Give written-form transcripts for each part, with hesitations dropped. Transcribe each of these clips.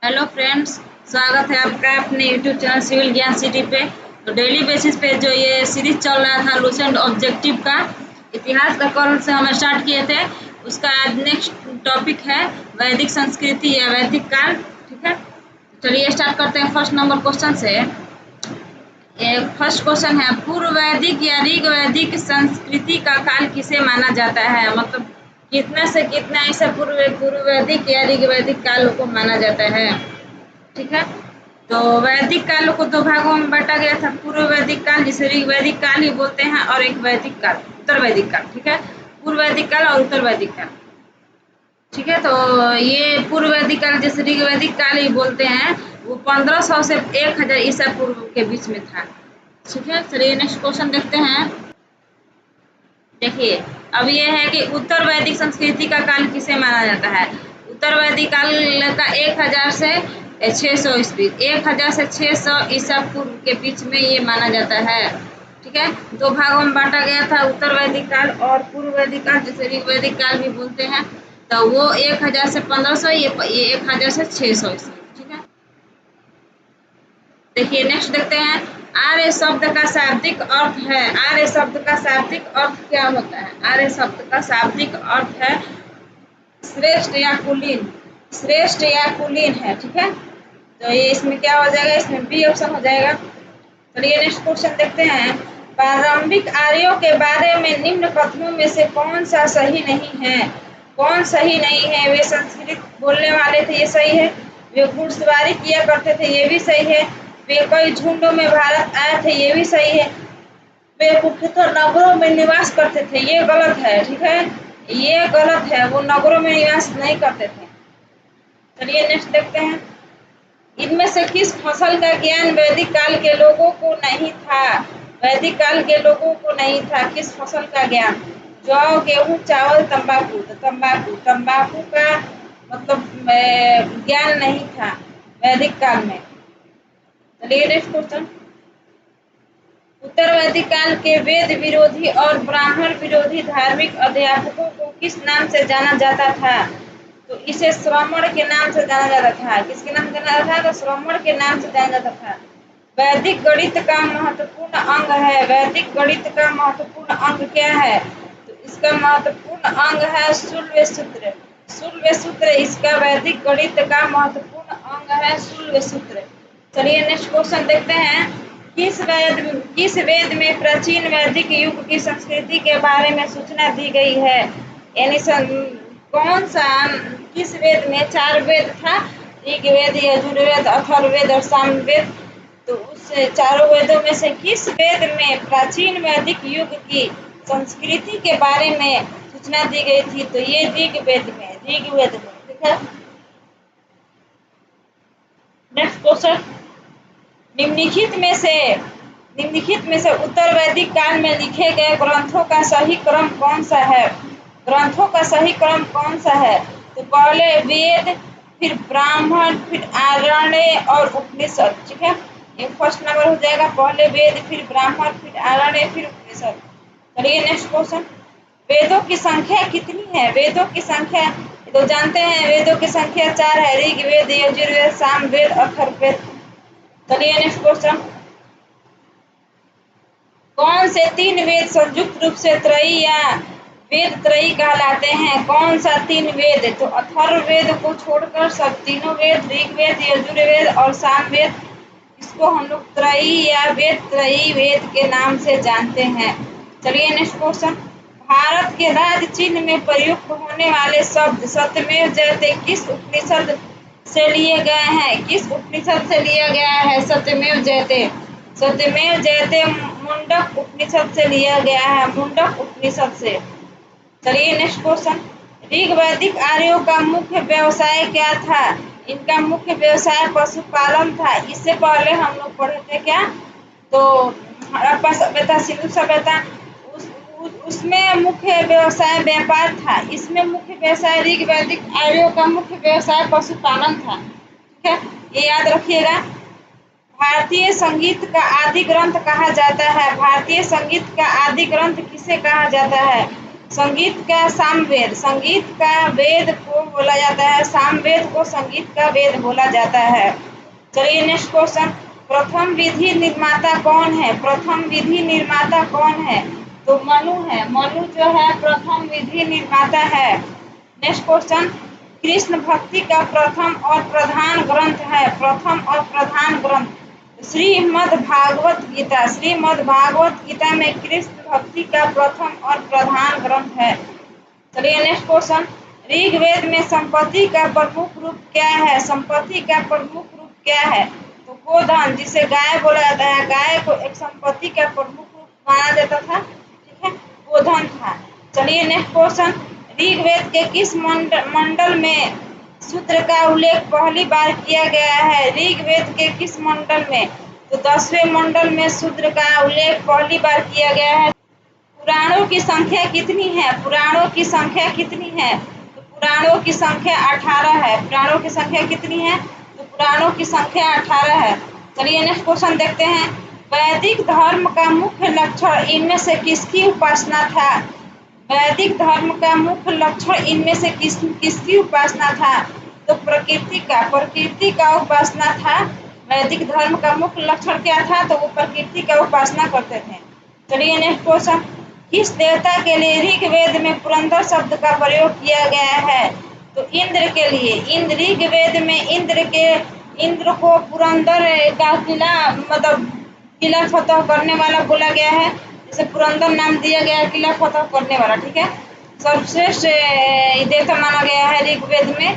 Hello friends, स्वागत है आपका अपने यूट्यूब चैनल सिविल ज्ञान सिटी पे। तो डेली बेसिस पे जो ये सीरीज चल रहा था लूसेंट ऑब्जेक्टिव का इतिहास का कल से हम स्टार्ट किए थे, उसका आज नेक्स्ट टॉपिक है वैदिक संस्कृति या वैदिक काल। ठीक है, चलिए स्टार्ट करते हैं फर्स्ट नंबर क्वेश्चन से। फर्स्ट क्वेश्चन है, पूर्व वैदिक या ऋग वैदिक संस्कृति का काल किसे माना जाता है? मतलब कितना से कितना ऐसा पूर्व वैदिक या ऋग वैदिक काल को माना जाता है। ठीक है, तो वैदिक काल को दो भागों में बांटा गया था, पूर्व वैदिक काल जिसे ऋग वैदिक काल ही बोलते हैं, और एक वैदिक काल उत्तर वैदिक काल। ठीक है, पूर्व वैदिक काल और उत्तर वैदिक काल। ठीक है, तो ये पूर्व वैदिक काल जिसे ऋग वैदिक काल ही बोलते हैं, वो 1500 से 1000 ईसा पूर्व के बीच में था। ठीक है, चलिए नेक्स्ट क्वेश्चन देखते हैं। देखिए, अब ये है कि उत्तर वैदिक संस्कृति का काल किसे माना जाता है? उत्तर वैदिक काल का 1000 से 600 ईस्वी, 1000 से 600 ईसा पूर्व के बीच में ये माना जाता है। ठीक है, दो भागों में बांटा गया था, उत्तर वैदिक काल और पूर्व वैदिक काल जिसे ऋग वैदिक काल भी बोलते हैं। तो वो 1000 से 1500, ये 1000 से 600 ईस्वी। ठीक है, देखिए नेक्स्ट देखते हैं। आर्य शब्द का शाब्दिक अर्थ है, आर्य शब्द का शाब्दिक अर्थ क्या होता है? आर्य शब्द का शाब्दिक अर्थ है श्रेष्ठ या कुलीन, श्रेष्ठ या कुलीन है। ठीक है, तो ये इसमें क्या हो जाएगा? इसमें बी ऑप्शन हो जाएगा। चलिए नेक्स्ट क्वेश्चन देखते हैं। प्रारंभिक आर्यों के बारे में निम्न कथनों में से कौन सा सही नहीं है? कौन सही नहीं है? वे संस्कृत बोलने वाले थे, ये सही है। वे घुड़सवारी किया करते थे, ये भी सही है। वे कई झुंडों में भारत आए थे, ये भी सही है। वे मुख्यतः नगरों में निवास करते थे, ये गलत है। ठीक है, ये गलत है, वो नगरों में निवास नहीं करते थे। चलिए नेक्स्ट देखते हैं। इनमें से किस फसल का ज्ञान वैदिक काल के लोगों को नहीं था? वैदिक काल के लोगों को नहीं था किस फसल का ज्ञान? जौ, गेहूं, चावल, तंबाकू। तो तंबाकू, तंबाकू का मतलब ज्ञान नहीं था वैदिक काल में। चलिए नेक्स्ट क्वेश्चन। उत्तर वैदिक काल के वेद विरोधी और ब्राह्मण विरोधी धार्मिक अध्यापकों को किस नाम से जाना जाता था? तो इसे श्रमण के नाम से जाना जाता था। किसके नाम से जाना जाता था? तो श्रमण के नाम से जाना जाता था। वैदिक गणित का महत्वपूर्ण अंग है, वैदिक गणित का महत्वपूर्ण अंग क्या है? तो इसका महत्वपूर्ण अंग है शूल्य सूत्र। शूल्य सूत्र इसका वैदिक गणित का महत्वपूर्ण अंग है, शूल्य सूत्र। चलिए नेक्स्ट क्वेश्चन देखते हैं। किस वेद में प्राचीन वैदिक युग की संस्कृति के बारे में सूचना दी गई है? यानी कौन सा, किस वेद में? 4 वेद था, ऋग्वेद, यजुर्वेद, अथर्ववेद और सामवेद। तो उस चारों वेदों में से किस वेद में प्राचीन वैदिक युग की संस्कृति के बारे में सूचना दी गई थी? तो ये ऋग्वेद में, ऋग्वेद में। ठीक है, नेक्स्ट क्वेश्चन। निम्नलिखित में से उत्तर वैदिक काल में लिखे गए ग्रंथों का सही क्रम कौन सा है? ग्रंथों का सही क्रम कौन सा है? तो पहले वेद, फिर ब्राह्मण, फिर आरण्य और उपनिषद। ठीक है, ये फर्स्ट नंबर हो जाएगा, पहले वेद, फिर ब्राह्मण, फिर आरण्य, फिर उपनिषद। चलिए नेक्स्ट क्वेश्चन। वेदों की संख्या कितनी है? वेदों की संख्या तो जानते हैं, वेदों की संख्या 4 है, ऋग्वेद, यजुर्वेद, सामवेद, अथर्ववेद। चलिए नेक्स्ट क्वेश्चन। कौन से 3 वेद संयुक्त रूप से त्रयी या वेद त्रयी कहलाते हैं? कौन सा 3 वेद? तो अथर्ववेद को छोड़कर सब तीनों वेद, ऋग्वेद, यजुर्वेद और सामवेद, इसको हम लोग त्रयी या वेद त्रयी वेद के नाम से जानते हैं। चलिए नेक्स्ट क्वेश्चन। भारत के राज्य चिन्ह में प्रयुक्त होने वाले शब्द सत्यमेव जयते किस उपनिषद से लिए गए हैं? किस उपनिषद से लिया गया है सत्यमेव जयते? सत्यमेव जयते मुंडक उपनिषद से लिया गया है, मुंडक उपनिषद से। चलिए नेक्स्ट क्वेश्चन। ऋग वैदिक आर्यों का मुख्य व्यवसाय क्या था? इनका मुख्य व्यवसाय पशुपालन था। इससे पहले हम लोग पढ़े थे क्या? तो हड़प्पा सभ्यता, सिंधु सभ्यता, उसमें मुख्य व्यवसाय व्यापार था। इसमें मुख्य व्यवसाय ऋग वैदिक आर्यों का मुख्य व्यवसाय पशुपालन था। ठीक है, ये याद रखिएगा। भारतीय संगीत का आदि ग्रंथ कहा जाता है, भारतीय संगीत का आदि ग्रंथ किसे कहा जाता है? संगीत का सामवेद, संगीत का वेद को बोला जाता है, सामवेद को संगीत का वेद बोला जाता है। चलिए नेक्स्ट क्वेश्चन, प्रथम विधि निर्माता कौन है? प्रथम विधि निर्माता कौन है? तो मनु है, मनु जो है प्रथम विधि निर्माता है। नेक्स्ट क्वेश्चन, कृष्ण भक्ति का प्रथम और प्रधान ग्रंथ है, प्रथम और प्रधान ग्रंथ श्रीमद् भागवत गीता, श्रीमद् भागवत गीता में कृष्ण भक्ति का प्रथम और प्रधान ग्रंथ है। चलिए नेक्स्ट क्वेश्चन, ऋग्वेद में संपत्ति का प्रमुख रूप क्या है? संपत्ति का प्रमुख रूप क्या है? तो गोधन, जिसे गाय बोला जाता है, गाय को एक संपत्ति का प्रमुख रूप माना जाता था, ठीक है, गोधन था। चलिए नेक्स्ट क्वेश्चन, ऋग्वेद के किस मंडल में सूत्र का उल्लेख पहली बार किया गया है? ऋग्वेद के किस मंडल में? तो 10वें मंडल में सूत्र का उल्लेख पहली बार किया गया है। पुराणों की संख्या कितनी है? पुराणों की संख्या कितनी है? तो पुराणों की संख्या 18 है। पुराणों की संख्या कितनी है? तो पुराणों की संख्या 18 है। चलिए नेक्स्ट क्वेश्चन देखते हैं, वैदिक धर्म का मुख्य लक्षण इनमें से किसकी उपासना था? वैदिक धर्म का मुख्य लक्षण इनमें से किसकी उपासना था? तो प्रकृति का उपासना था। वैदिक धर्म का मुख्य लक्षण क्या था? तो वो प्रकृति का उपासना करते थे। चलिए नेक्स्ट क्वेश्चन, किस देवता के लिए ऋग्वेद में पुरंदर शब्द का प्रयोग किया गया है? तो इंद्र के लिए। ऋग्वेद में इंद्र को पुरंदर का किला, मतलब किला फतह करने वाला बोला गया है, जिसे पुरंदर नाम दिया गया है, किला फतह करने वाला, ठीक है। सर्वश्रेष्ठ देवता माना गया है ऋग्वेद में।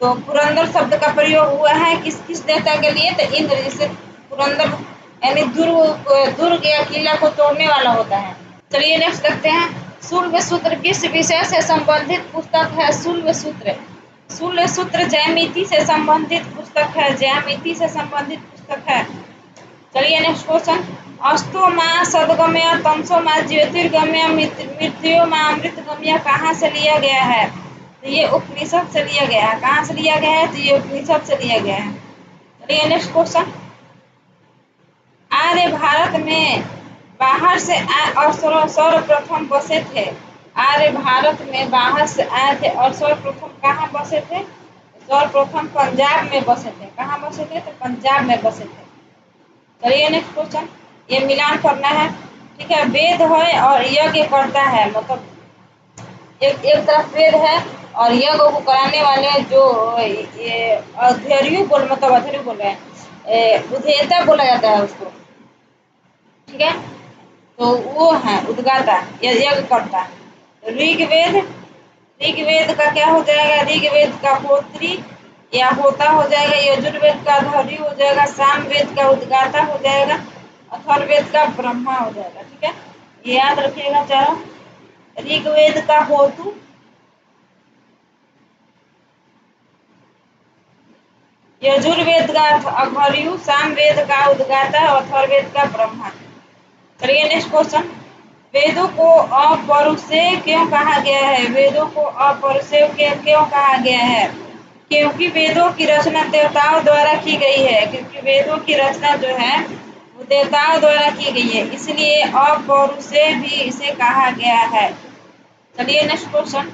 तो पुरंदर शब्द का प्रयोग हुआ है किस किस देवता के लिए? तो इंद्र, जिसे पुरंदर यानी दुर्ग या किला को तोड़ने वाला होता है। चलिए नेक्स्ट देखते हैं, शूल्व सूत्र किस विषय से संबंधित पुस्तक है? शूल्व सूत्र ज्यामिति से संबंधित पुस्तक है, ज्यामिति से संबंधित पुस्तक है। चलिए नेक्स्ट क्वेश्चन, अस्तो माँ सदगम्य, तमसो माँ ज्योतिर्गम्य, मृत्यो माँ अमृतगम्य कहाँ से लिया गया है? तो ये उपनिषद से लिया गया है। कहाँ से लिया गया है? तो ये उपनिषद से लिया गया है। चलिए नेक्स्ट क्वेश्चन, आर्य भारत में बाहर से आए और सर्वप्रथम बसे थे। आर्य भारत में बाहर से आए थे और सर्वप्रथम कहाँ बसे थे? सर्वप्रथम पंजाब में बसे थे। कहाँ बसे थे? तो पंजाब में बसे थे। चलिए नेक्स्ट क्वेश्चन, ये मिलान करना है, ठीक है। वेद है और यज्ञ करता है, मतलब एक तरफ वेद है और यज्ञ को कराने वाले जो ये अध्ययु बोल रहे हैं, उद्येता बोला जाता है उसको, ठीक है। तो वो है उद्गाता, यज्ञ करता। ऋग्वेद का क्या हो जाएगा? ऋग्वेद का होत्री या होता हो जाएगा, यजुर्वेद का अध्ययु हो जाएगा, सामवेद का उद्गाता हो जाएगा, अथर्ववेद का ब्रह्मा हो जाएगा, ठीक है। ये याद रखिएगा चारों। ऋग्वेद का होतु, यजुर्वेद का अध्ययु, सामवेद का उद्गाता और अथर्ववेद का ब्रह्मा। चलिए नेक्स्ट क्वेश्चन, वेदों को अपौरुषेय क्यों कहा गया है? वेदों को अपौरुषेय क्यों कहा गया है? क्योंकि वेदों की रचना देवताओं द्वारा की गई है, क्योंकि वेदों की रचना जो है वो देवताओं द्वारा की गई है, इसलिए अपौरुषेय भी इसे कहा गया है। चलिए नेक्स्ट क्वेश्चन,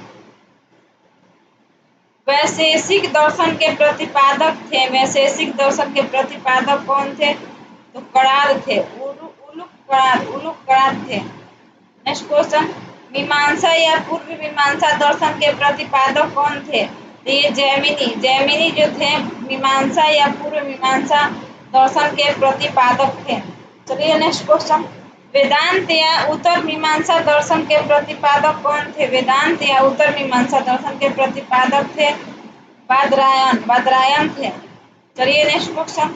वैशेषिक दर्शन के प्रतिपादक थे। वैशेषिक दर्शन के प्रतिपादक कौन थे? तो कणाद थे, उलूक कणाद थे। नेक्स्ट क्वेश्चन, मीमांसा या पूर्व मीमांसा दर्शन के प्रतिपादक कौन थे? तो ये जैमिनी जो थे मीमांसा या पूर्व मीमांसा दर्शन के प्रतिपादक थे। चलिए नेक्स्ट क्वेश्चन, वेदांत या उत्तर मीमांसा दर्शन के प्रतिपादक कौन थे? वेदांत या उत्तर मीमांसा दर्शन के प्रतिपादक थे बादरायण थे। चलिए नेक्स्ट क्वेश्चन,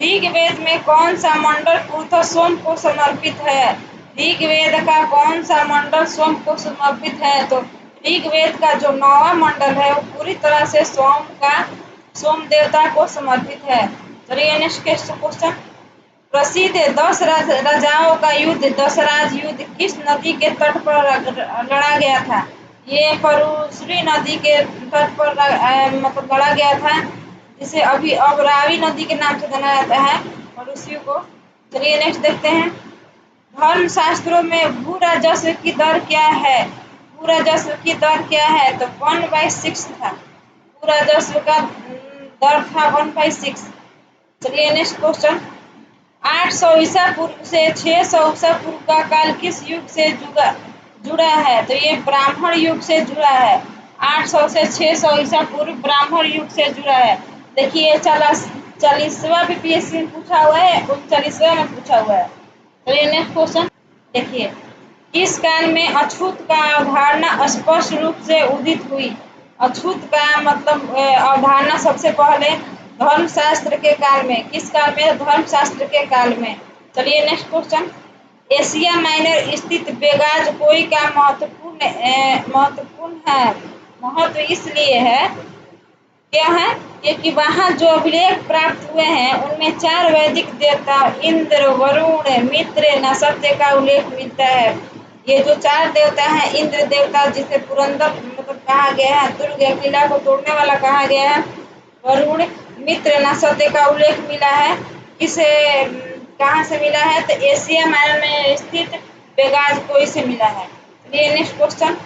ऋग्वेद में कौन सा मंडल पूर्णतः सोम को समर्पित है? ऋग्वेद का कौन सा मंडल सोम को समर्पित है? तो ऋग्वेद का जो 9वां मंडल है वो पूरी तरह से सोम देवता को समर्पित है। चलिए नेक्स्ट क्वेश्चन, प्रसिद्ध 10 राजाओं का युद्ध, दशराज युद्ध किस नदी के तट पर लड़ा गया था? ये परुश्री नदी के तट पर मतलब लड़ा गया था, जिसे अब रावी नदी के नाम से जाना जाता है परुश्री को। चलिए नेक्स्ट देखते हैं, धर्म शास्त्रों में भू राजस्व की दर क्या है? पूरा जश्व की दर क्या है? तो 1/6 था। पूरा जश्व का दर था 1/6। चलिए नेक्स्ट क्वेश्चन। 800 ईसा पूर्व से 600 ईसा पूर्व का काल किस युग से जुड़ा है? तो ये ब्राह्मण युग से जुड़ा है। 800 से 600 ईसा पूर्व ब्राह्मण युग से जुड़ा है। देखिए 40वां भी पीएससी में पूछा हुआ है, 39वां में पूछा हुआ है। तो ये नेक्स्ट क्वेश्चन देखिए, किस काल में अछूत का अवधारणा स्पष्ट रूप से उदित हुई? अछूत का मतलब अवधारणा सबसे पहले धर्मशास्त्र के काल में। किस काल में? धर्मशास्त्र के काल में। चलिए नेक्स्ट क्वेश्चन। एशिया माइनर स्थित बेगाजकोई का महत्वपूर्ण है। महत्व इसलिए है, क्या है? क्योंकि वहाँ जो अभिलेख प्राप्त हुए हैं उनमें 4 वैदिक देवता इंद्र, वरुण, मित्र, नसत्य का उल्लेख मिलता है। ये जो 4 देवता हैं, इंद्र देवता जिसे पुरंदर मतलब कहा गया है, दुर्ग किला को तोड़ने वाला कहा गया है, वरुण, मित्र, नसत्य का उल्लेख मिला है। किसे कहाँ से मिला है? तो एशिया माइनर में स्थित बेगाजकोई से मिला है। चलिए नेक्स्ट क्वेश्चन।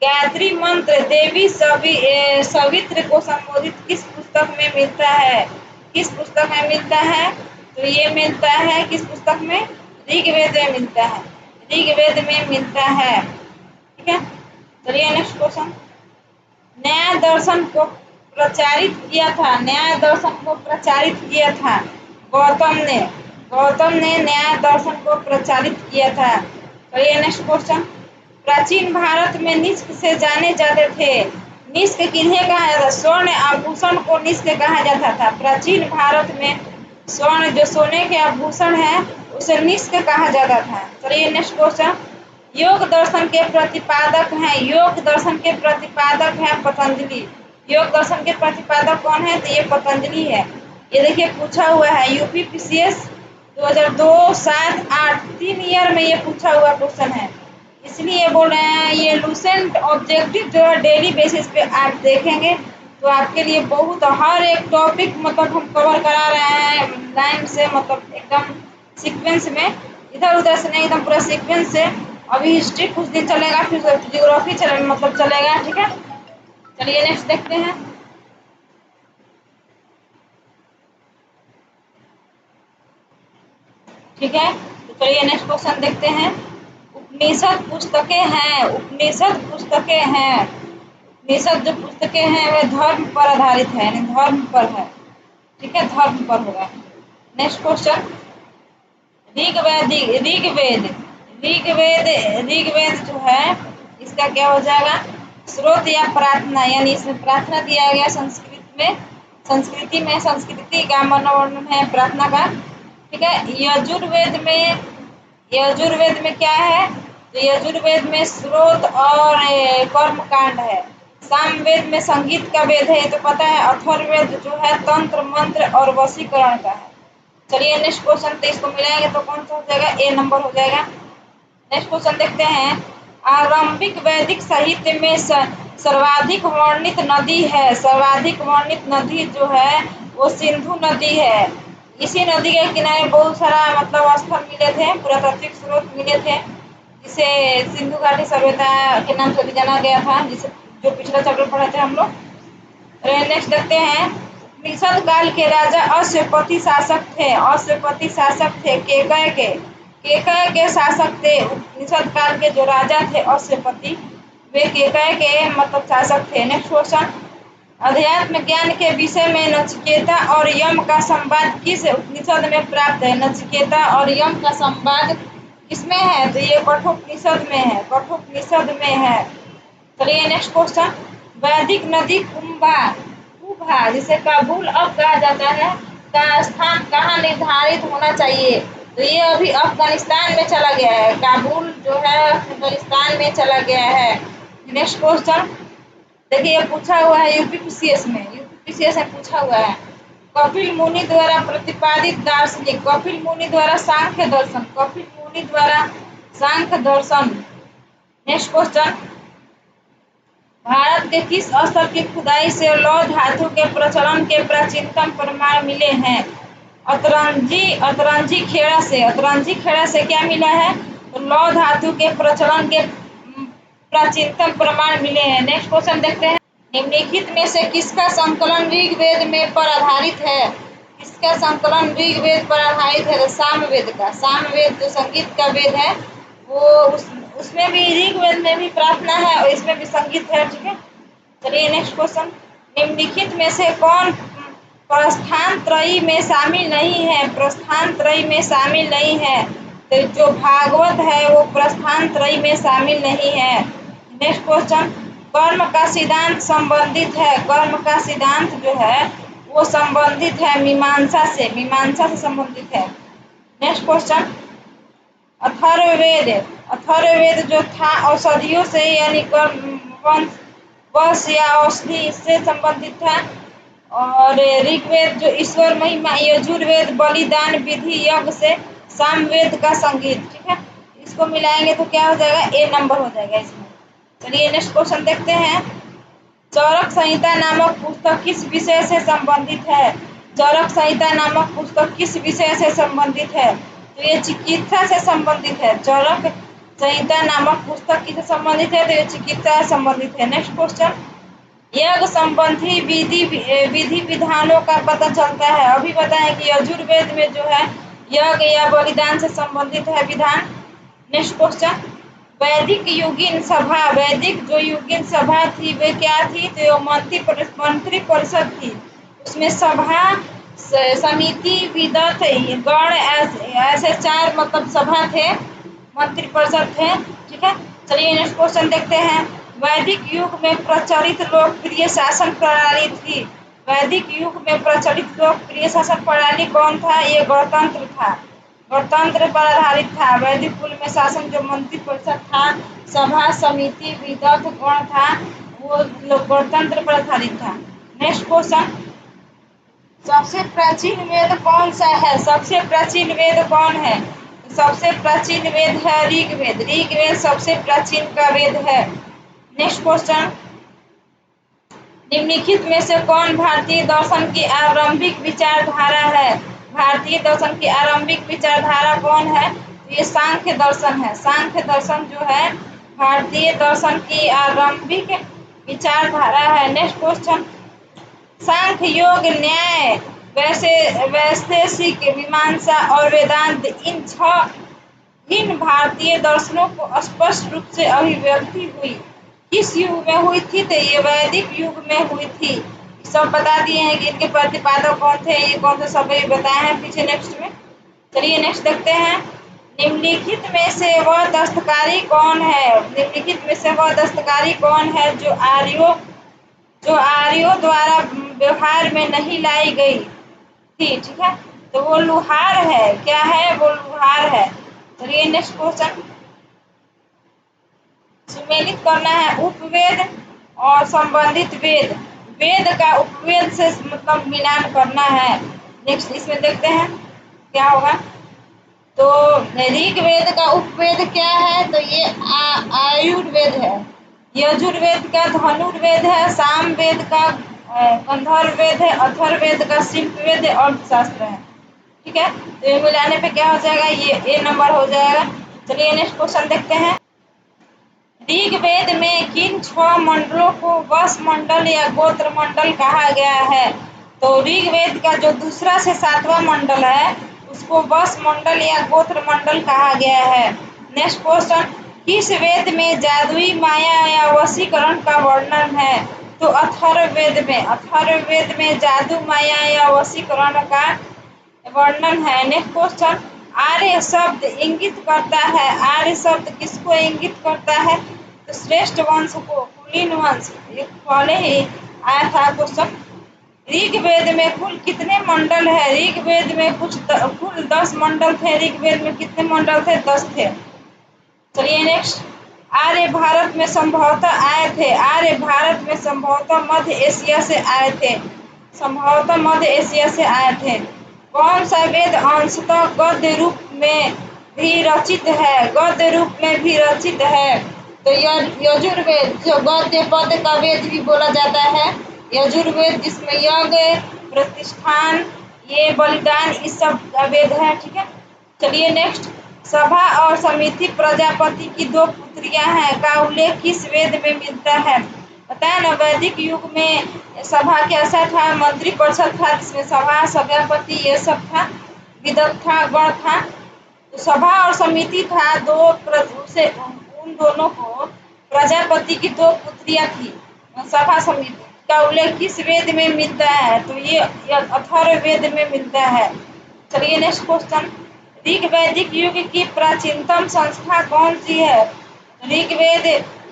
गायत्री मंत्र देवी सवित्र को संबोधित किस पुस्तक में मिलता है? किस पुस्तक में मिलता है? तो ये मिलता है किस पुस्तक में? ऋग्वेद में मिलता है। ऋग्वेद में मिलता है। ठीक है, चलिए नेक्स्ट क्वेश्चन। न्याय दर्शन को प्रचारित किया था। न्याय दर्शन को प्रचारित किया था गौतम ने। गौतम ने न्याय दर्शन को प्रचारित किया था। चलिए नेक्स्ट क्वेश्चन। प्राचीन भारत में निष्क से जाने जाते थे। निष्क किन्हें कहा जाता? स्वर्ण आभूषण को निष्क कहा जाता था। प्राचीन भारत में स्वर्ण जो सोने के आभूषण है उसे निष्क कहा जाता था। चलिए नेक्स्ट क्वेश्चन। योग दर्शन के प्रतिपादक हैं। योग दर्शन के प्रतिपादक हैं पतंजलि। योग दर्शन के प्रतिपादक कौन है? तो ये पतंजलि है। ये देखिए पूछा हुआ है यूपी पीसीएस 2002, 7, 8 3 ईयर में ये पूछा हुआ क्वेश्चन है। इसलिए बोल रहे हैं ये लूसेंट ऑब्जेक्टिव जो है डेली बेसिस पे आप देखेंगे तो आपके लिए बहुत हर एक टॉपिक मतलब हम कवर करा रहे हैं लाइन से, मतलब एकदम सीक्वेंस में, इधर उधर से नहीं, एकदम पूरा सीक्वेंस से। अभी हिस्ट्री कुछ दिन चलेगा, फिर ज्योग्राफी चलेगा। ठीक है, चलिए नेक्स्ट देखते हैं। ठीक है, तो चलिए नेक्स्ट क्वेश्चन देखते हैं। उपनिषद पुस्तकें हैं। उपनिषद पुस्तकें हैं। उपनिषद जो पुस्तकें हैं वे धर्म पर आधारित है, यानी धर्म पर है। ठीक है, धर्म पर होगा। Next question. ऋग्वेद ऋग्वेद जो है इसका क्या हो जाएगा? स्रोत या प्रार्थना, यानी इसमें प्रार्थना दिया गया संस्कृति का मनोवर्णन है प्रार्थना का। ठीक है, यजुर्वेद में क्या है? तो यजुर्वेद में स्रोत और कर्म कांड है। सामवेद में संगीत का वेद है, ये तो पता है। अथर्ववेद जो है तंत्र, मंत्र और वशीकरण का है। चलिए नेक्स्ट क्वेश्चन, तो इसको मिलाएंगे तो कौन सा हो जाएगा? ए नंबर हो जाएगा। नेक्स्ट क्वेश्चन देखते हैं। आरंभिक वैदिक साहित्य में सर्वाधिक वर्णित नदी है। सर्वाधिक वर्णित नदी जो है वो सिंधु नदी है। इसी नदी के किनारे बहुत सारा मतलब स्थल मिले थे, पुरातात्विक स्रोत मिले थे, जिसे सिंधु घाटी सभ्यता के नाम से भी जाना गया था, जिसे जो पिछला चैप्टर पढ़े थे हम लोग। नेक्स्ट देखते हैं। उपनिषद काल के राजा अश्वपति शासक थे। अश्वपति शासक थे केकय के शासक थे। उपनिषद काल के जो राजा थे अश्वपति, वे केकय के मतलब शासक थे। Next question. अध्यात्म ज्ञान के विषय में नचिकेता और यम का संवाद किस उपनिषद में प्राप्त है? नचिकेता और यम का संवाद किसमें है? तो ये कठोपनिषद में है। कठोपनिषद में है। चलिए नेक्स्ट क्वेश्चन। वैदिक नदी कुंभा जिसे काबुल अब कहा जाता है का स्थान कहाँ निर्धारित होना चाहिए? तो ये अभी अफगानिस्तान में चला गया है। काबुल जो है अफगानिस्तान में चला गया है। नेक्स्ट क्वेश्चन देखिए, पूछा हुआ है यूपी पीसीएस में पूछा हुआ है। कपिल मुनि द्वारा प्रतिपादित दार्शनिक। कपिल मुनि द्वारा सांख्य दर्शन। Next question. भारत के किस स्थल की खुदाई से लौह धातु के प्रचलन के प्राचीनतम प्रमाण मिले हैं? अतरंजी खेड़ा से। अतरंजी खेड़ा से क्या मिला है? तो लौह धातु के प्रचलन के प्राचीनतम प्रमाण मिले हैं। नेक्स्ट क्वेश्चन देखते हैं। निम्नलिखित में से किसका संकलन ऋग्वेद में पर आधारित है? किसका संकलन ऋग्वेद पर आधारित है? सामवेद का। सामवेद जो संगीत का वेद है वो उसमें भी ऋग्वेद में भी प्रार्थना है और इसमें भी संगीत है। ठीक है, चलिए नेक्स्ट क्वेश्चन। निम्नलिखित में से कौन प्रस्थान त्रयी में शामिल नहीं है? प्रस्थान त्रयी में शामिल नहीं है तो जो भागवत है वो प्रस्थान त्रयी में शामिल नहीं है। Next question. कर्म का सिद्धांत संबंधित है। कर्म का सिद्धांत जो है वो संबंधित है मीमांसा से। मीमांसा से संबंधित है। Next question. अथर्ववेद। अथर्ववेद जो था औषधियों से यानी वंश या औषधि से संबंधित था। और ऋग्वेद जो ईश्वर महिमा, यजुर्वेद बलिदान विधि यज्ञ से, सामवेद का संगीत। ठीक है, इसको मिलाएंगे तो क्या हो जाएगा? ए नंबर हो जाएगा इसमें। चलिए नेक्स्ट क्वेश्चन देखते हैं। चरक संहिता नामक पुस्तक किस विषय से संबंधित है? चरक संहिता नामक पुस्तक किस विषय से संबंधित है? तो ये चिकित्सा से संबंधित है। चरक संहिता नामक पुस्तक किससे संबंधित है? तो ये चिकित्सा से संबंधित है। Next question. यज्ञ संबंधी विधि विधानों का पता चलता है। अभी बताएं कि यजुर्वेद में जो है यज्ञ या बलिदान से संबंधित है विधान। Next question. वैदिक युगीन सभा। वैदिक जो युगीन सभा थी वे क्या थी? तो मंत्री परिषद थी। उसमें सभा, समिति, विदत, गण ऐसे चार मतलब सभा थे, मंत्री परिषद थे। ठीक है, चलिए नेक्स्ट क्वेश्चन देखते हैं। वैदिक युग में प्रचलित लोकप्रिय शासन प्रणाली थी। वैदिक युग में प्रचलित लोकप्रिय शासन प्रणाली कौन था? ये गणतंत्र था। गणतंत्र पर आधारित था। वैदिक कुल में शासन जो मंत्री परिषद था, सभा, समिति, विदत, गण था, वो गणतंत्र पर आधारित था। Next question. सबसे प्राचीन वेद कौन सा है? सबसे प्राचीन वेद कौन है? सबसे प्राचीन वेद है ऋग्वेद। ऋग्वेद सबसे प्राचीन का वेद है। Next question. निम्नलिखित में से कौन भारतीय दर्शन की आरंभिक विचारधारा है? भारतीय दर्शन की आरंभिक विचारधारा कौन है? ये सांख्य दर्शन है। सांख्य दर्शन जो है भारतीय दर्शन की आरंभिक विचारधारा है। Next question. सांख्य, योग, न्याय, वैशेषिक, मीमांसा और वेदांत इन भारतीय दर्शनों को स्पष्ट रूप से अभिव्यक्ति हुई किस युग में हुई थी? तो ये वैदिक युग में हुई थी। सब बता दिए हैं कि इनके प्रतिपादक कौन थे, ये कौन से सब बताए हैं पीछे नेक्स्ट में। चलिए नेक्स्ट देखते हैं। निम्नलिखित में से वह दस्तकारी कौन है? निम्नलिखित में से वह दस्तकारी कौन है जो आर्यों द्वारा व्यवहार में नहीं लाई गई थी? ठीक है, तो वो लुहार है। क्या है? वो लुहार है। चलिए नेक्स्ट क्वेश्चन। सुमेलित करना है उपवेद और संबंधित वेद। वेद का उपवेद से मतलब मिलान करना है। नेक्स्ट इसमें देखते हैं क्या होगा। तो ऋग्वेद का उपवेद क्या है? तो ये आयुर्वेद है। यजुर्वेद का धनुर्वेद है। सामवेद का गंधर्ववेद है। अथर्ववेद का शिल्पवेद है। अर्थशास्त्र है। ठीक है, तो ये मिलाने पे क्या हो जाएगा? ये ए नंबर हो जाएगा। चलिए नेक्स्ट क्वेश्चन देखते हैं। ऋग्वेद में किन 6 मंडलों को वस मंडल या गोत्र मंडल कहा गया है? तो ऋग्वेद का जो दूसरा से 7वां मंडल है उसको वस मंडल या गोत्र मंडल कहा गया है। Next question. किस वेद में जादुई माया या वशीकरण का वर्णन है? तो अथर्ववेद में। अथर्ववेद में जादू, माया या वशीकरण का वर्णन है। Next question. आर्य शब्द इंगित करता है। आर्य शब्द किसको इंगित करता है? तो श्रेष्ठ वंश को, कुलीन वंश। ये पहले ही आया था क्वेश्चन। ऋग्वेद में कुल कितने मंडल है? ऋग्वेद में कुल 10 मंडल थे। ऋग्वेद में कितने मंडल थे? 10 थे। चलिए नेक्स्ट। आर्य भारत में संभवतः आए थे। आर्य भारत में संभवतः मध्य एशिया से आए थे। संभवतः मध्य एशिया से आए थे। कौन सा वेद अंशतः गद्य रूप में भी रचित है? गद्य रूप में भी रचित है। तो यजुर्वेद जो गद्य पद का वेद भी बोला जाता है। यजुर्वेद जिसमें यज्ञ, प्रतिष्ठान, ये बलिदान, इस सब का वेद है। ठीक है, चलिए नेक्स्ट। सभा और समिति प्रजापति की दो पुत्रियां हैं का उल्लेख किस वेद में मिलता है? बताया ना, वैदिक युग में सभा कैसा था? मंत्री परिषद था जिसमें सभा, सभापति ये सब था, विदत था, गण था। तो सभा और समिति था उसे उन दोनों को प्रजापति की दो पुत्रियां थी। सभा समिति का उल्लेख किस वेद में मिलता है? तो ये अथर्ववेद में मिलता है। चलिए नेक्स्ट क्वेश्चन, ऋग वैदिक युग की प्राचीनतम संस्था कौन सी है? ऋग्वेद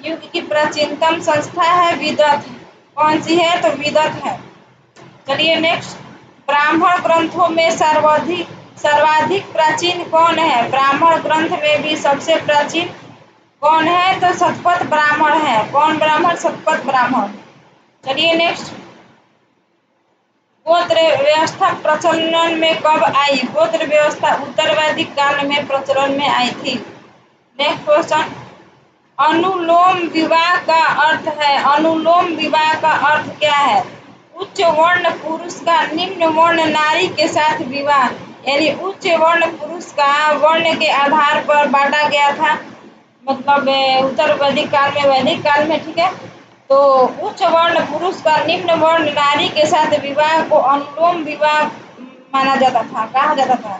युग की प्राचीनतम संस्था है विदत। कौन सी है? तो विदत है। चलिए नेक्स्ट, ब्राह्मण ग्रंथों में सर्वाधिक प्राचीन कौन है? ब्राह्मण ग्रंथ में भी सबसे प्राचीन कौन है? तो शतपथ ब्राह्मण है। कौन ब्राह्मण? शतपथ ब्राह्मण। चलिए नेक्स्ट, गोत्र व्यवस्था प्रचलन में कब आई? गोत्र व्यवस्था उत्तर वैदिक काल में प्रचलन में आई थी। नेक्स्ट क्वेश्चन, अनुलोम विवाह का अर्थ है? अनुलोम विवाह का अर्थ क्या है? उच्च वर्ण पुरुष का निम्न वर्ण नारी के साथ विवाह, यानी उच्च वर्ण पुरुष का वर्ण के आधार पर बांटा गया था, मतलब उत्तर वैदिक काल में, वैदिक काल में, ठीक है। तो उच्च वर्ण पुरुष का निम्न वर्ण नारी के साथ विवाह को अनुलोम विवाह माना जाता था, कहा जाता था।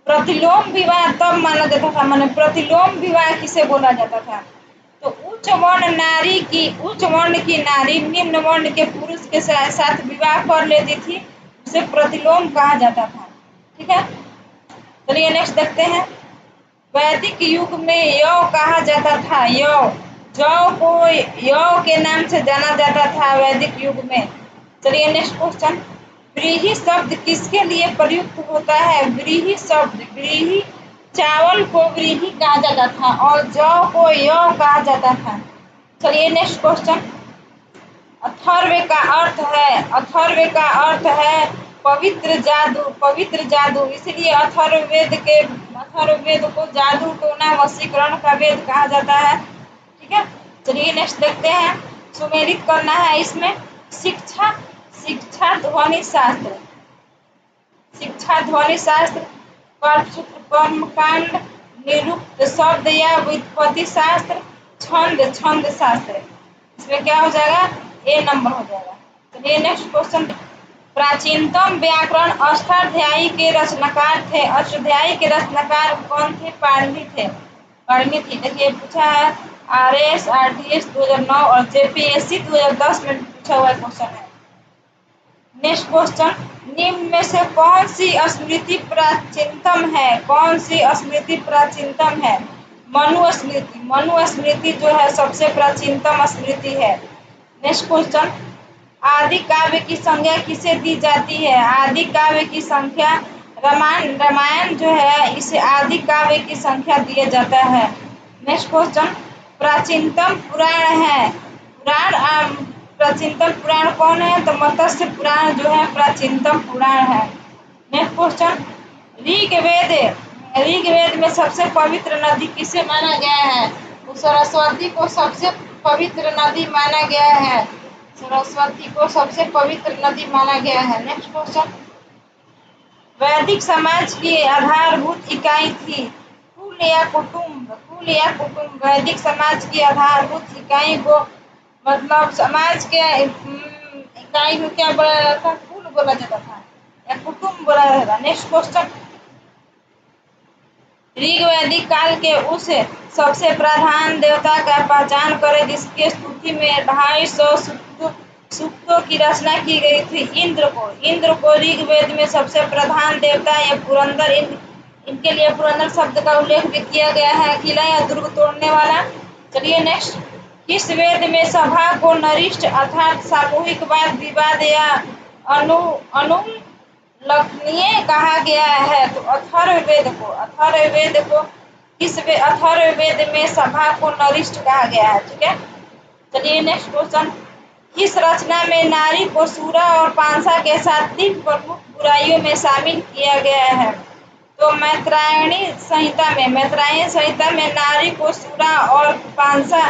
प्रतिलोम विवाह तब माना जाता था, माने प्रतिलोम विवाह किसे बोला जाता था? तो उच्च वर्ण की नारी निम्न वर्ण के पुरुष के साथ विवाह कर लेती थी, उसे प्रतिलोम कहा जाता था, ठीक है। चलिए नेक्स्ट देखते हैं, वैदिक युग में यौ कहा जाता था। यौ, जौ को यौ के नाम से जाना जाता था वैदिक युग में। चलिए नेक्स्ट क्वेश्चन, व्रीहि शब्द किसके लिए प्रयुक्त होता है? व्रीहि शब्द, व्रीहि चावल को व्रीहि कहा जाता था और जौ को यौ कहा जाता था। चलिए नेक्स्ट क्वेश्चन, अथर्व का अर्थ है पवित्र जादू, पवित्र जादू, इसलिए अथर्ववेद को जादू टोना वशीकरण का वेद कहा जाता है, ठीक है। चलिए नेक्स्ट देखते हैं, सुमेलित करना है इसमें, शिक्षा ध्वनि शास्त्र, कल्पसूत्र, कर्मकांड, निरुक्त शब्द या व्युत्पत्ति शास्त्र, छंद शास्त्र, इसमें क्या हो जाएगा? ए नंबर हो जाएगा। चलिए नेक्स्ट क्वेश्चन, प्राचीनतम व्याकरण अष्टाध्यायी के रचनाकार थे। अष्टाध्यायी के रचनाकार कौन थे? पाणिनि थे, पाणिनि थी। देखिए पूछा है RS RTS 2009 और JPSC 2010 में पूछा हुआ क्वेश्चन है। नेक्स्ट क्वेश्चन, निम्न में से कौन सी स्मृति प्राचीनतम है? कौन सी स्मृति प्राचीनतम है? मनुस्मृति, मनुस्मृति जो है सबसे प्राचीनतम स्मृति है। नेक्स्ट क्वेश्चन, आदि काव्य की संज्ञा किसे दी जाती है? आदि काव्य की संख्या रामायण जो है इसे आदि काव्य की संख्या दिया जाता है। नेक्स्ट क्वेश्चन, प्राचीनतम पुराण है, प्राचीनतम पुराण कौन है? तो मत्स्य पुराण जो है प्राचीनतम पुराण है। नेक्स्ट क्वेश्चन, ऋग्वेद में सबसे पवित्र नदी किसे माना गया है? तो सरस्वती को सबसे पवित्र नदी माना गया है, सरस्वती को सबसे पवित्र नदी माना गया है। नेक्स्ट क्वेश्चन, वैदिक समाज की आधारभूत इकाई थी कुल या कुटुंब? कुल या कुटुंब, वैदिक समाज की आधारभूत इकाई को, मतलब समाज के इकाई को क्या बोला जाता था? कुल बोला जाता था या कुटुंब बोला जाता था। नेक्स्ट क्वेश्चन, ऋग वैदिक काल के उस सबसे प्रधान देवता का पहचान करें जिसके स्तुति में 250 सूक्तों की रचना की गई थी। इंद्र को ऋग्वेद में सबसे प्रधान देवता या पुरंदर, इनके लिए पुरंदर शब्द का उल्लेख भी किया गया है, किला या दुर्ग तोड़ने वाला। चलिए नेक्स्ट, किस वेद में सभा को नरिष्ठ अर्थात सामूहिक वाद विवाद या अनुल्लंघनीय कहा गया है? तो अथर्ववेद को अथर्ववेद में सभा को नरिष्ठ कहा गया है, ठीक है। चलिए नेक्स्ट क्वेश्चन, किस रचना में नारी को सूरा और पांसा के साथ 3 प्रमुख बुराइयों में शामिल किया गया है? तो मैत्रायणी संहिता में नारी को सूरा और पांसा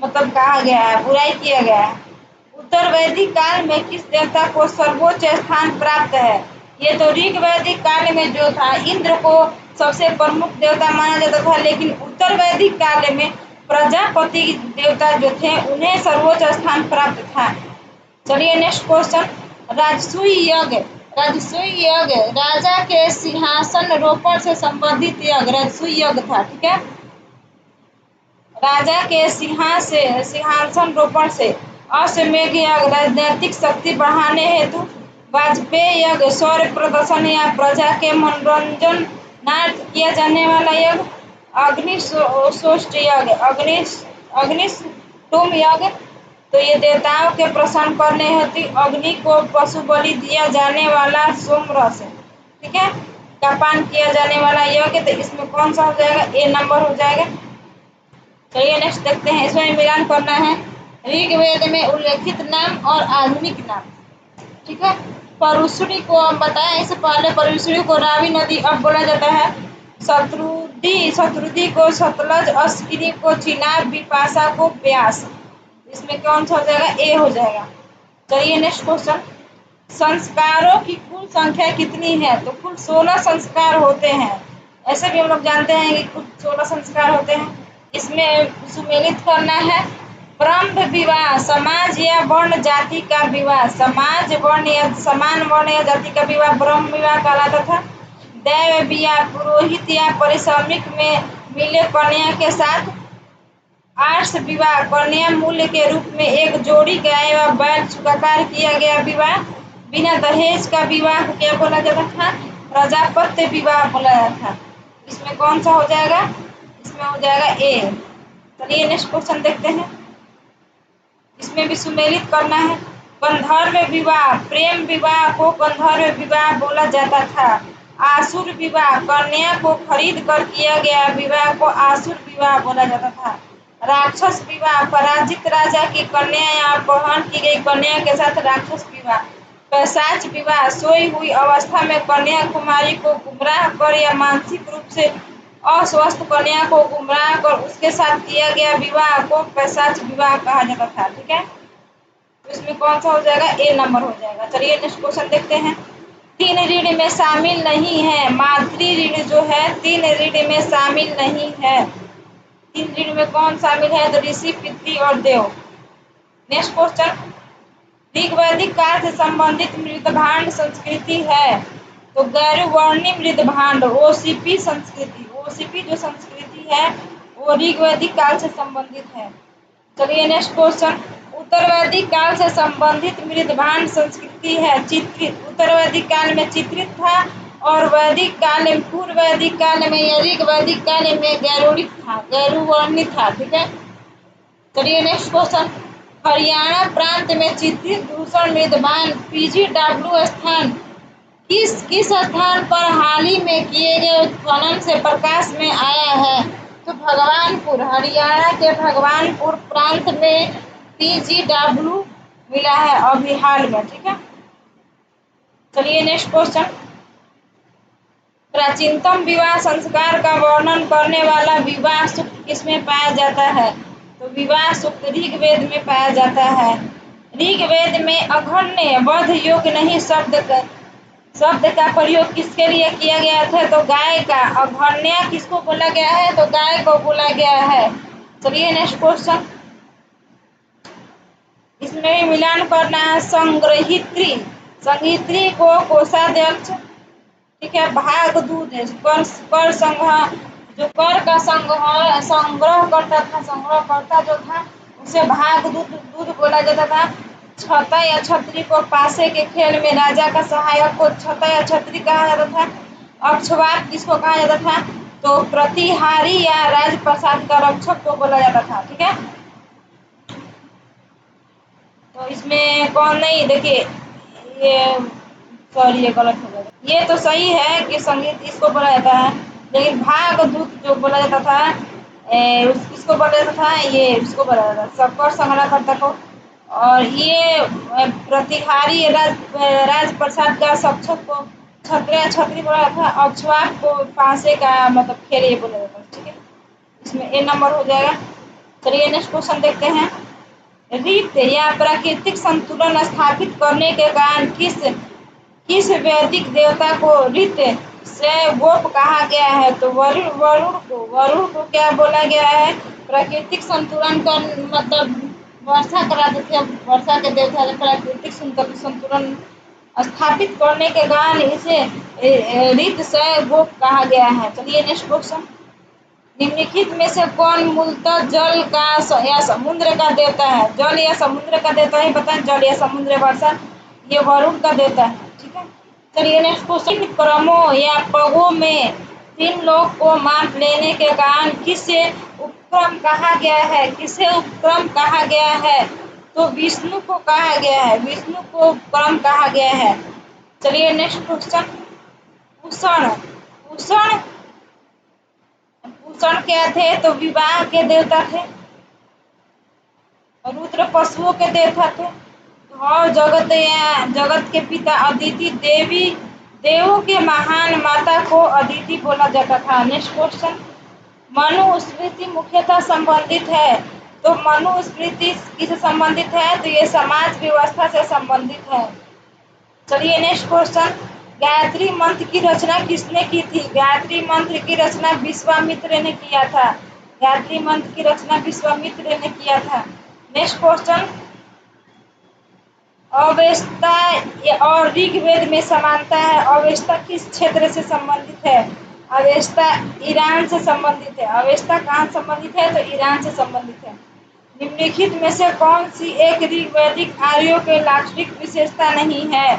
मतलब कहा गया है, बुराई किया गया है। उत्तर वैदिक काल में किस देवता को सर्वोच्च स्थान प्राप्त है? ये तो ऋग वैदिक काल में जो था इंद्र को सबसे प्रमुख देवता माना जाता था, लेकिन उत्तर वैदिक काल में प्रजापति देवता जो थे उन्हें सर्वोच्च स्थान प्राप्त था। चलिए नेक्स्ट क्वेश्चन, राजसूय यज्ञ। राजसूय यज्ञ राजा के सिंहासन रोपण से संबंधित यज्ञ राजसूय यज्ञ था। ठीक है, राजा के सिंहासन रोपण से। अश्वमेध यज्ञ राजनीतिक शक्ति बढ़ाने हेतु। वाजपेयी यज्ञ शौर्य प्रदर्शन या प्रजा के मनोरंजनार्थ किया जाने वाला यज्ञ। अग्निशोष्ठ यज्ञ अग्निष्टोम यज्ञ, तो ये देवताओं के प्रसन्न करने हेतु अग्नि को पशु बलि दिया जाने वाला सोम रस है। ठीक है, का पान किया जाने वाला यज्ञ, तो इसमें कौन सा हो जाएगा? ए नंबर हो जाएगा। चलिए नेक्स्ट देखते हैं, इसमें मिलान करना है ऋग्वेद में उल्लेखित नाम और आधुनिक नाम। ठीक है, परुष्णी को हम बताएं इससे पहले, परुष्णी को रावी नदी अब बोला जाता है। शत्रुदी को सतलज, अस्किनी को चिनाब, बिपाशा को ब्यास। इसमें कौन सा हो जाएगा? ए हो जाएगा। चलिए नेक्स्ट क्वेश्चन, संस्कारों की कुल संख्या कितनी है? तो कुल 16 संस्कार होते हैं। ऐसे भी हम लोग जानते हैं कि कुल 16 संस्कार होते हैं। इसमें सुमेलित करना है। ब्रह्म विवाह समाज या वर्ण जाति का विवाह, समाज वर्ण या समान वर्ण या जाति का विवाह ब्रह्म विवाह कहलाता था। दैव विवाह पुरोहित या परिश्रमिक में मिले कन्या के साथ। आर्ष विवाह कन्या मूल्य के रूप में एक जोड़ी गाय व बैल स्वीकार किया गया विवाह। बिना दहेज का विवाह क्या बोला जाता था? प्रजापत्य विवाह बोला जाता था। इसमें कौन सा हो जाएगा? इसमें हो जाएगा ए। चलिए नेक्स्ट क्वेश्चन देखते हैं, इसमें भी सुमेलित करना है। गंधर्व विवाह प्रेम विवाह को गंधर्व विवाह बोला जाता था। आसुर विवाह कन्या को खरीद कर किया गया विवाह को आसुर विवाह बोला जाता था। राक्षस विवाह पराजित राजा की कन्या या अपहरण की गई कन्या के साथ राक्षस विवाह। पैशाच विवाह सोई हुई अवस्था में कन्या कुमारी को गुमराह कर या मानसिक रूप से अस्वस्थ कन्या को गुमराह कर उसके साथ किया गया विवाह को पैशाच विवाह कहा जाता था। ठीक है, तो इसमें कौन सा हो जाएगा? ए नंबर हो जाएगा। चलिए नेक्स्ट क्वेश्चन देखते हैं, 3 ऋण में शामिल नहीं है। मातृ ऋण जो है 3 ऋण में शामिल नहीं है। 3 ऋण में कौन शामिल है? तो ऋषि, पितृ और देव। नेक्स्ट क्वेश्चन, ऋग्वैदिक काल से संबंधित मृदभांड संस्कृति है। तो गैरुवर्णी मृदभांड ओसीपी संस्कृति, ओसीपी जो संस्कृति है वो ऋग्वैदिक काल से संबंधित है। चलिए नेक्स्ट क्वेश्चन, उत्तर वैदिक काल से संबंधित मृदभांड संस्कृति है चित्रित। उत्तर वैदिक काल में चित्रित था और वैदिक काल में पूर्व वैदिक काल में या ऋग वैदिक काल में गैरुड़ित था, गैरुवर्णी था। ठीक है, चलिए नेक्स्ट क्वेश्चन, हरियाणा प्रांत में चित्रित दूषण मृदभांड पीजीडब्ल्यू स्थान किस स्थान पर हाल ही में किए गए उत्खनन से प्रकाश में आया है? तो भगवानपुर, हरियाणा के भगवानपुर प्रांत में पीजीडब्ल्यू मिला है अभी हाल में। ठीक है, चलिए नेक्स्ट क्वेश्चन, प्राचीनतम विवाह संस्कार का वर्णन करने वाला विवाह सूक्त किसमें पाया जाता है? तो विवाह सूक्त ऋग्वेद में पाया जाता है। ऋग्वेद में अघन्य वध योग्य नहीं शब्द का प्रयोग किसके लिए किया गया था? तो गाय का। अघन्या किसको बोला गया है? तो गाय को बोला गया है। चलिए नेक्स्ट क्वेश्चन, इसमें भी मिलान करना है। संग्रहित्री, संग्रहित्री को कोषाध्यक्ष। ठीक है, भाग दूध कर संग्रह, जो कर का संग्रह करता था, संग्रहकर्ता जो था उसे भाग दूध बोला जाता था। छता या छत्री को पासे के खेल में राजा का सहायक को छता या छत्री कहा जाता था। अक्षवाक किसको कहा जाता था? तो प्रतिहारी या राजप्रसाद का रक्षक को बोला जाता था। ठीक है, तो इसमें कौन नहीं, देखिए ये सॉरी ये गलत हो गया। ये तो सही है कि संगीत इसको बोला जाता है, लेकिन भाग दूत जो बोला जाता था किसको बोला जाता था? ये उसको बोला जाता था सबकर संग्रहकर्ता को। और ये प्रतिहारी राजप्रसाद का रक्षक को छत्री बोला जाता था। अक्षवाक को पासे का मतलब खेल ये बोला जाता है। ठीक है, इसमें ए नंबर हो जाएगा। चलिए नेक्स्ट क्वेश्चन देखते हैं, ऋत या प्राकृतिक संतुलन स्थापित करने के कारण किस वैदिक देवता को ऋत से गोप कहा गया है? तो वरुण को क्या बोला गया है? प्राकृतिक संतुलन का मतलब वर्षा कराते थे, वर्षा के देवता थे। प्राकृतिक संतुलन स्थापित करने के कारण इसे ऋत से गोप कहा गया है। चलिए नेक्स्ट क्वेश्चन। निम्नलिखित में से कौन मूलतः जल का या समुद्र का देवता है? जल या समुद्र का देवता है बताएं। जल या समुद्र वर्षा, ये वरुण का देवता है। ठीक है, चलिए नेक्स्ट क्वेश्चन। क्रमों या पगों में तीन लोग को माप लेने के कारण किसे उपक्रम कहा गया है? किसे उपक्रम कहा गया है? तो विष्णु को कहा गया है, विष्णु को उपक्रम कहा गया है। चलिए नेक्स्ट क्वेश्चन। पूषण पूषण क्या थे? तो विवाह के देवता थे। रुद्र पशुओं के देवता थे। और जगत के पिता अदिति देवी, देवों के महान माता को अदिति बोला जाता था। Next question. मनुस्मृति मुख्यतः संबंधित है। तो मनुस्मृति किससे संबंधित है? तो ये समाज व्यवस्था से संबंधित है। चलिए नेक्स्ट क्वेश्चन। गायत्री मंत्र की रचना किसने की थी? गायत्री मंत्र की रचना विश्वामित्र ने किया था। गायत्री मंत्र की रचना विश्वामित्र ने किया था। Next question. अवेस्ता और ऋग्वेद में समानता है। अवेस्ता किस क्षेत्र से संबंधित है? अवेस्ता ईरान से संबंधित है। अवेस्ता कहाँ संबंधित है? तो ईरान से संबंधित है। निम्नलिखित में से कौन सी एक ऋग्वैदिक आर्यों के लाक्षणिक विशेषता नहीं है?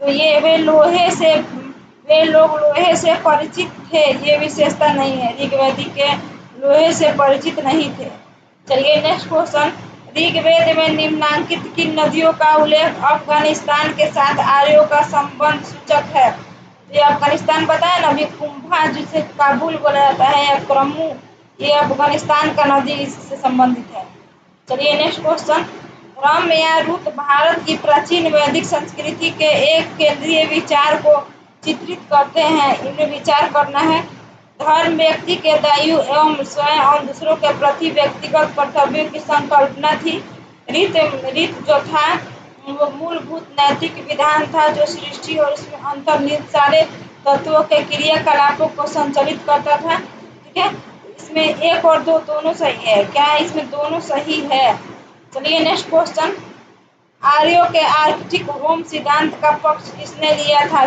तो ये वे लोग लोहे से परिचित थे, ये विशेषता नहीं है। ऋग्वैदिक के लोहे से परिचित नहीं थे। चलिए नेक्स्ट क्वेश्चन। ऋग्वेद में निम्नांकित किन नदियों का उल्लेख अफगानिस्तान के साथ आर्यों का संबंध सूचक है? ये अफगानिस्तान बताया ना, अभी कुंभा जिसे काबुल बोला जाता है, या क्रमू, ये अफगानिस्तान का नदी इससे संबंधित है। चलिए नेक्स्ट क्वेश्चन। रम या रुत भारत की प्राचीन वैदिक संस्कृति के एक केंद्रीय विचार को चित्रित करते हैं। इनमें विचार करना है। धर्म व्यक्ति के दायित्व एवं स्वयं और दूसरों के प्रति व्यक्तिगत कर्तव्यों की संकल्पना थी। रीत जो था वो मूलभूत नैतिक विधान था जो सृष्टि और उसमें अंतर्निहित सारे तत्वों के क्रियाकलापों को संचालित करता था। ठीक है, इसमें एक और दो दोनों सही है। क्या है? इसमें दोनों सही है। चलिए नेक्स्ट क्वेश्चन। आर्यों के आर्कटिक होम सिद्धांत का पक्ष किसने लिया था?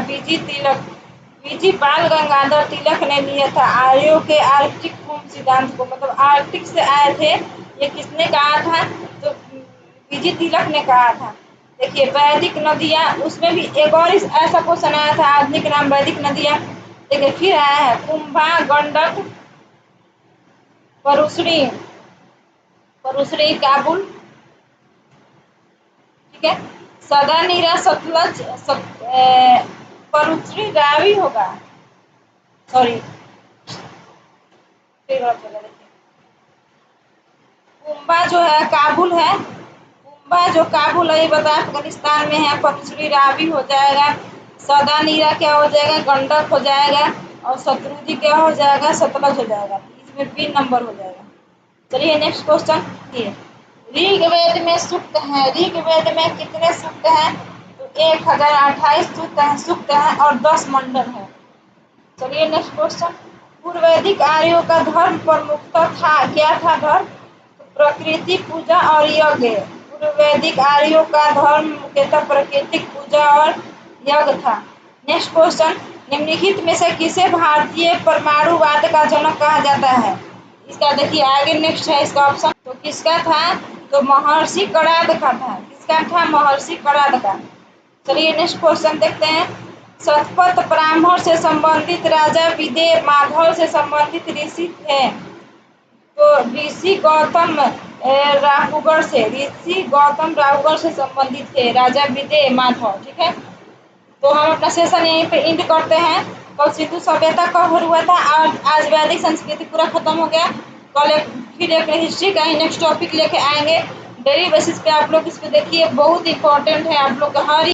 बीजी बाल गंगाधर तिलक ने लिया था आर्यों के आर्कटिक होम सिद्धांत को। मतलब आर्कटिक से आए थे, ये किसने कहा था? तो बीजी तिलक ने कहा था। देखिए वैदिक नदियां, उसमें भी एक और ऐसा क्वेश्चन आया था, आधुनिक नाम वैदिक नदियां। देखिए फिर आया है, कुंभा, गंडक, परुश्री, काबुल। ठीक है, सदा नीरा, सतलज, परुश्री रावी होगा, सॉरी कुंभा जो है काबुल है। कुंभा जो काबुल है ये बताया अफगानिस्तान में है। परुश्री रावी हो जाएगा। सदा नीरा क्या हो जाएगा? गंडक हो जाएगा। और शत्रुंजय क्या हो जाएगा? सतलज हो जाएगा। इसमें बी नंबर हो जाएगा। चलिए नेक्स्ट क्वेश्चन। ऋग्वेद में सूक्त है। ऋग्वेद में कितने सूक्त हैं? तो 1028 सूक्त हैं और 10 मंडल है। चलिए नेक्स्ट क्वेश्चन। पूर्व वैदिक आर्यों का धर्म प्रमुखता था, क्या था धर्म? प्रकृति पूजा और यज्ञ। पूर्व वैदिक आर्यों का धर्म मुख्यतः प्राकृतिक पूजा और यज्ञ था। Next question. निम्नलिखित में से किसे भारतीय परमाणुवाद का जनक कहा जाता है? इसका देखिए आगे नेक्स्ट है इसका ऑप्शन। तो किसका था? तो महर्षि कणाद का था। किसका था? महर्षि कणाद का। चलिए नेक्स्ट क्वेश्चन देखते हैं। शतपथ ब्राह्मण से संबंधित राजा विदेह माधव से संबंधित ऋषि थे। तो ऋषि गौतम राहुगढ़ से संबंधित थे राजा विदेह माधव। ठीक है, तो हम अपना सेशन यहीं पे एंड करते हैं। कल सिंधु सभ्यता कब हुआ था और आज वैदिक संस्कृति पूरा खत्म हो गया। कल फिर एक हिस्ट्री का ही नेक्स्ट टॉपिक लेके आएंगे। डेली बेसिस पे आप लोग इसको देखिए, बहुत इंपॉर्टेंट है आप लोग का हर